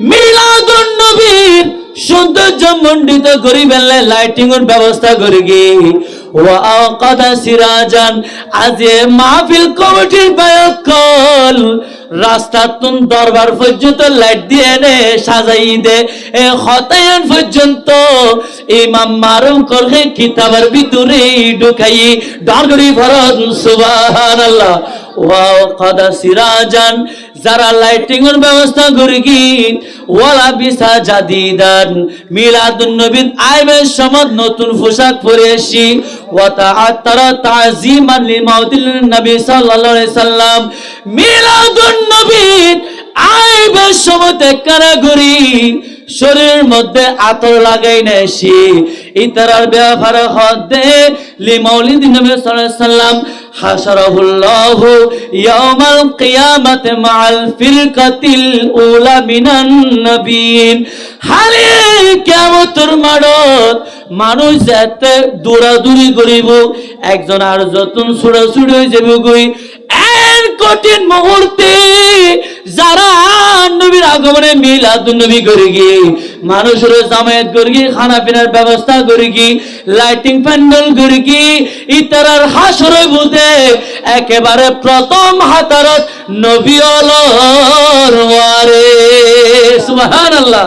মিলাদুন নবীর সৌন্দর্য মণ্ডিত করি বেললে লাইটিং এর ব্যবস্থা করি কি ওয়া আওকাদা সিরাজান আজে মাহফিল কমিটির বায়কল রাস্তা তুন দরবার পর্যন্ত লাইট দিয়ে নে সাজাই দে এ খতায়ান পর্যন্ত ইমাম মারুম করে কিতাবের ভিতরে ঢুকাই ডাগড়ি ভরত সুবহানাল্লাহ ওয়া আওকাদা সিরাজান যারা লাইটিং এর ব্যবস্থা করি কি ওয়ালা বিসা জাদিদান মিলাদুন নবীর আইবের সময় নতুন পোশাক পরে আসি ওয়া তাআতারা তাযীমান লিমাউতিল নবী সাল্লাল্লাহু আলাইহি সাল্লাম মিলাদুন নবীর আইবের সময় কারা করি শরীরের মধ্যে আতর লাগাই নেছি ইতারার ব্যাপার হদে লিমাউলিদিন নবী সাল্লাল্লাহু আলাইহি সাল্লাম হাশারাহুল্লাহু ইয়াউমাল কিয়ামাতি মাআল ফিরকাতিল উলা মিনান নবিয়িন হালে কিয়ামতের মাঠত মানুষ যেতে দৌড়াদৌড়ি করিব একজন আর যতন ছুড়াছুড়ি হয়ে যাবে গই এর কঠিন মুহূর্তে যারা নবীর আগমনে মিলাদুন নবী করে গিয়ে মানুষের জামায়াত করে গিয়ে খানা পিনার ব্যবস্থা করে গিয়ে লাইটিং প্যান্ডেল করে গিয়ে ইতারার হাসরে বুঝে একেবারে প্রথম হাতারত নবী অলর ওয়ারে সুবহানাল্লাহ।